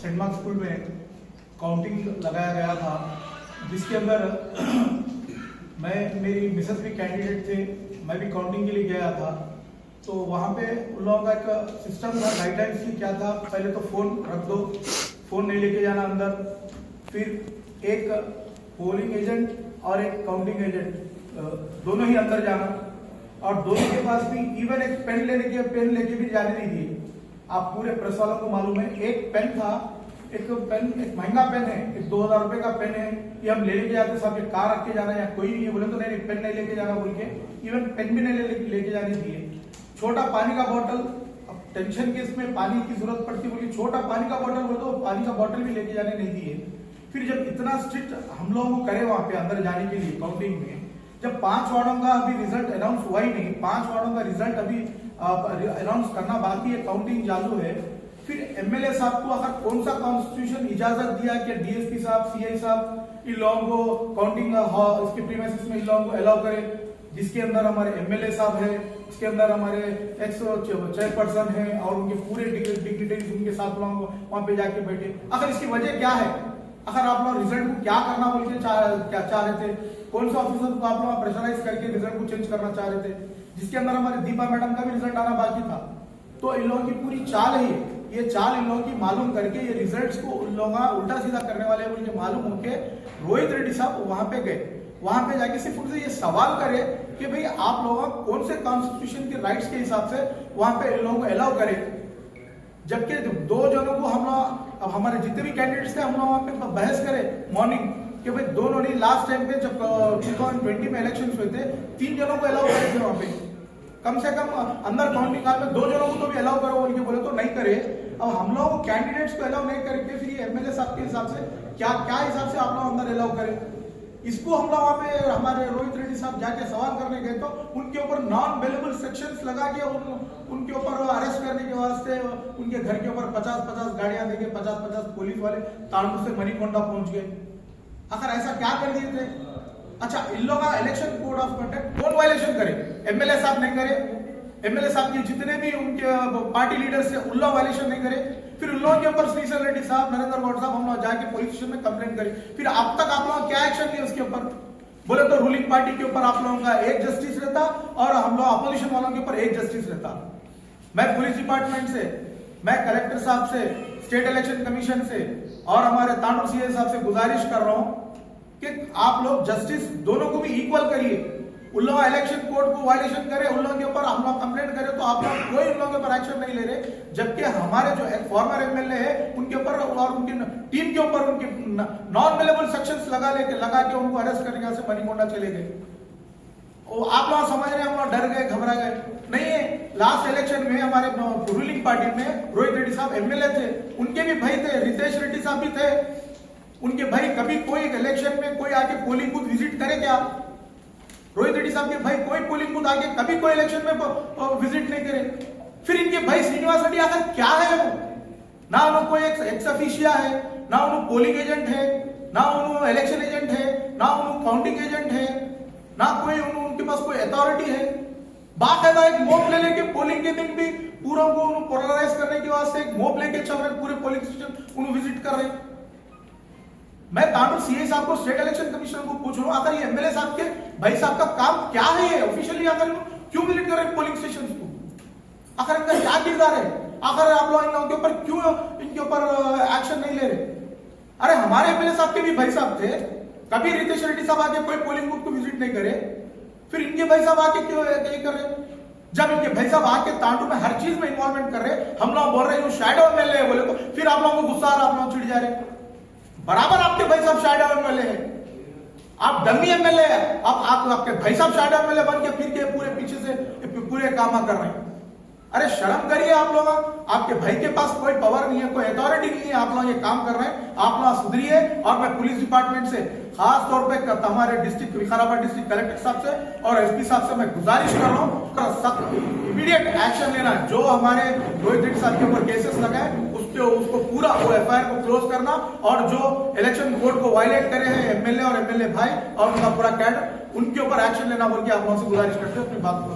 Saint mark school में counting लगाया गया था, जिसके अंदर मेरी मिसेस भी कैंडिडेट थे, मैं भी काउंटिंग के लिए गया था। तो वहाँ पे उन लोगों का एक सिस्टम था, गाइडलाइंस की क्या था, पहले तो फोन रख दो, फोन नहीं लेके जाना अंदर, फिर एक पोलिंग एजेंट और एक काउंटिंग एजेंट दोनों ही अंदर जाना, और दोनों के पास भी इवन एक पेन लेके भी जाने नहीं दिए। आप पूरे प्रेस वालों को मालूम है, एक पेन था, एक महंगा पेन है, एक 2000 रुपए का पेन है, ये हम ले लेके जाते साहब, ये कार रख के जाना या कोई नहीं है, बोले तो नहीं पेन नहीं लेके जाना बोल के इवन पेन भी नहीं लेके जाने दिए। छोटा पानी का बोतल, अब टेंशन के इसमें पानी की जरूरत पड़ती बोली, छोटा पानी का बोतल बोले तो पानी का बोतल भी लेके जाने नहीं दिए। फिर जब इतना स्ट्रिक्ट हम लोगों को करे वहां पे अंदर जाने के लिए काउंटिंग में, जब 5 वार्डों का अभी रिजल्ट अनाउंस हुआ ही नहीं, 5 वार्डों का रिजल्ट अभी अनाउंस करना बाकी है, काउंटिंग चालू है। फिर एमएलए साहब को आखिर कौन सा कॉन्स्टिट्यूशन इजाजत दिया कि डीएसपी साहब, सीआई साहब इन लोगों को काउंटिंग इसके प्रीमाइसेस में इन लोगों को अलाउ करे, जिसके अंदर हमारे एमएलए साहब है, इसके अंदर हमारे एक्स चेयरपर्सन है और उनके पूरे डिग्निटरीज उनके साथ लोगों को वहां पे जाके बैठे। आखिर इसकी वजह क्या है? आखिर आप लोग रिजल्ट को क्या करना बोल के क्या चाह रहे थे? कौन सा ऑफिसर को आप लोग प्रेशराइज करके रिजल्ट को चेंज करना चाह रहे थे, जिसके अंदर हमारे दीपा मैडम का भी रिजल्ट आना बाकी था। तो इन लोगों की पूरी चाल है, ये चाल इन लोगों की मालूम करके ये रिजल्ट्स को उन लोग उल्टा सीधा करने वाले मुझे मालूम होके रोहित रेड्डी साहब वहां पे गए। वहां पे जाके सिर्फ उनसे ये सवाल करे कि भाई आप लोग कौन से कॉन्स्टिट्यूशन के राइट्स के हिसाब से वहां पे इन लोगों को अलाउ करे, जबकि 2 जनों को हम लोग, अब हमारे जितने भी कैंडिडेट्स थे हम लोग वहां पे बहस करे मॉर्निंग कि भाई दोनों नहीं, लास्ट टाइम पे जब 2020 में इलेक्शन हुए थे 3 जनों को अलाउ करे थे वहां पे, कम से कम अंदर काउंटिंग हाल में 2 जनों को तो भी अलाउ करो बोल के बोले तो नहीं करे। अब हम लोग कैंडिडेट्स को अलाउ नहीं करके फिर ये एमएलए साहब के हिसाब से क्या हिसाब से आप लोग अंदर अलाउ करें? इसको हम लोग वहां पे हमारे रोहित रेड्डी साहब जाके सवाल करने गए तो उनके ऊपर नॉन बेलेबल सेक्शंस लगा के उनके ऊपर अरेस्ट करने के वास्ते उनके घर के ऊपर 50-50 गाड़ियां देके 50-50 पुलिस वाले तांडू से मणिकोंडा पहुंच गए। आखिर ऐसा क्या कर दिए थे? अच्छा, इन लोगों का इलेक्शन कोड ऑफ कंडक्ट कौन वायलेशन करे? एमएलए साहब नहीं करे, एमएलए साहब के जितने भी उनके पार्टी लीडर्स है उन लोग वायलेशन नहीं करे। फिर उन लोगों के ऊपर श्रीशैल रेड्डी साहब, नरेंद्र गौड़ साहब हम लोग जाके पुलिस स्टेशन में कंप्लेंट करें। फिर अब तक आप लोग क्या एक्शन लिए उसके ऊपर? बोले तो रूलिंग पार्टी के ऊपर आप लोगों का एक जस्टिस रहता और हम लोग अपोजिशन वालों के ऊपर एक जस्टिस रहता। मैं पुलिस डिपार्टमेंट से, मैं कलेक्टर साहब से, स्टेट इलेक्शन कमीशन से और हमारे तांडव सीए साहब से गुजारिश कर रहा हूं कि आप लोग जस्टिस दोनों को भी इक्वल करिए। उन लोग इलेक्शन कोड को वायलेशन करे, उन लोगों के ऊपर हम लोग कंप्लेंट करें तो आप लोग कोई उन लोगों के ऊपर एक्शन नहीं ले रहे, जबकि हमारे जो एक फॉर्मर एमएलए है उनके ऊपर और उनकी टीम के ऊपर उनके नॉन बेलेबल सेक्शंस लगा के उनको अरेस्ट करके यहाँ से मणिकोंडा चले गए। आप लोग समझ रहे हैं हम लोग डर गए, घबरा गए? नहीं है। लास्ट इलेक्शन में हमारे रूलिंग पार्टी में रोहित रेड्डी साहब एमएलए थे, उनके भी भाई थे, रितेश रेड्डी साहब भी थे, उनके भाई कभी कोई इलेक्शन में कोई आके पोलिंग बूथ विजिट करे क्या? रोहित रेड्डी साहब के भाई कोई पोलिंग बूथ आके कभी कोई इलेक्शन में विजिट नहीं करे। फिर इनके भाई श्रीनिवास रेड्डी आखिर क्या है? वो ना उन्होंने कोई एक्स ऑफिशिया है, ना उन्होंने पोलिंग एजेंट है, ना उन्होंने इलेक्शन एजेंट है, ना उन्होंने काउंटिंग एजेंट है, ना कोई उनके पास कोई अथॉरिटी है। बाकायदा एक मोब ले लेके पोलिंग के दिन भी पूरा को पोलराइज करने के वास्ते एक मोब लेके चल रहे, पूरे पोलिंग स्टेशन उन्हें विजिट कर रहे। मैं तांडव सीए साहब को, स्टेट इलेक्शन कमिश्नर को पूछ रहा हूं, आखिर ये एमएलए साहब के भाई साहब का काम क्या है? ये ऑफिशियली आकर क्यों विजिट कर रहे हैं पोलिंग स्टेशन को? आखिर इनका क्या किरदार है? आखिर आप लोग इन लोगों के ऊपर क्यों इनके ऊपर एक्शन नहीं ले रहे? अरे हमारे एमएलए साहब के भी भाई साहब थे, कभी रितेश रेड्डी साहब आके कोई पोलिंग बूथ को विजिट नहीं करे, फिर इनके भाई साहब आके क्यों नहीं कर रहे? जब इनके भाई साहब आके तांडू में हर चीज में इन्वॉल्वमेंट कर रहे, हम लोग बोल रहे हैं शैडो एमएलए है बोले तो फिर आप लोगों को गुस्सा आ रहा, आप लोग चिढ़ जा रहे। बराबर आपके भाई साहब शैडो एमएलए है, आप डमी एमएलए है, आप आपके भाई साहब शैडो एमएलए बन के फिर के पूरे पीछे से पूरे काम कर रहे हैं। अरे शर्म करिए आप लोग, आपके भाई के पास कोई पावर नहीं है, कोई अथॉरिटी नहीं है, आप लोग ये काम कर रहे हैं, आप लोग सुधरिए। और मैं पुलिस डिपार्टमेंट से खास तौर पे हमारे डिस्ट्रिक्ट विकाराबाद डिस्ट्रिक्ट कलेक्टर साहब से और एसपी साहब से मैं गुजारिश कर रहा हूँ सख्त इमीडिएट एक्शन लेना। जो हमारे रोहित रेड्डी साहब के ऊपर केसेस लगाए उसको पूरा वो एफआईआर को क्लोज करना, और जो इलेक्शन कोड को वायलेट करे हैं एमएलए और एमएलए भाई और उनका पूरा कैडर, उनके ऊपर एक्शन लेना बोल के आप लोगों से गुजारिश करते हैं। अपनी बात को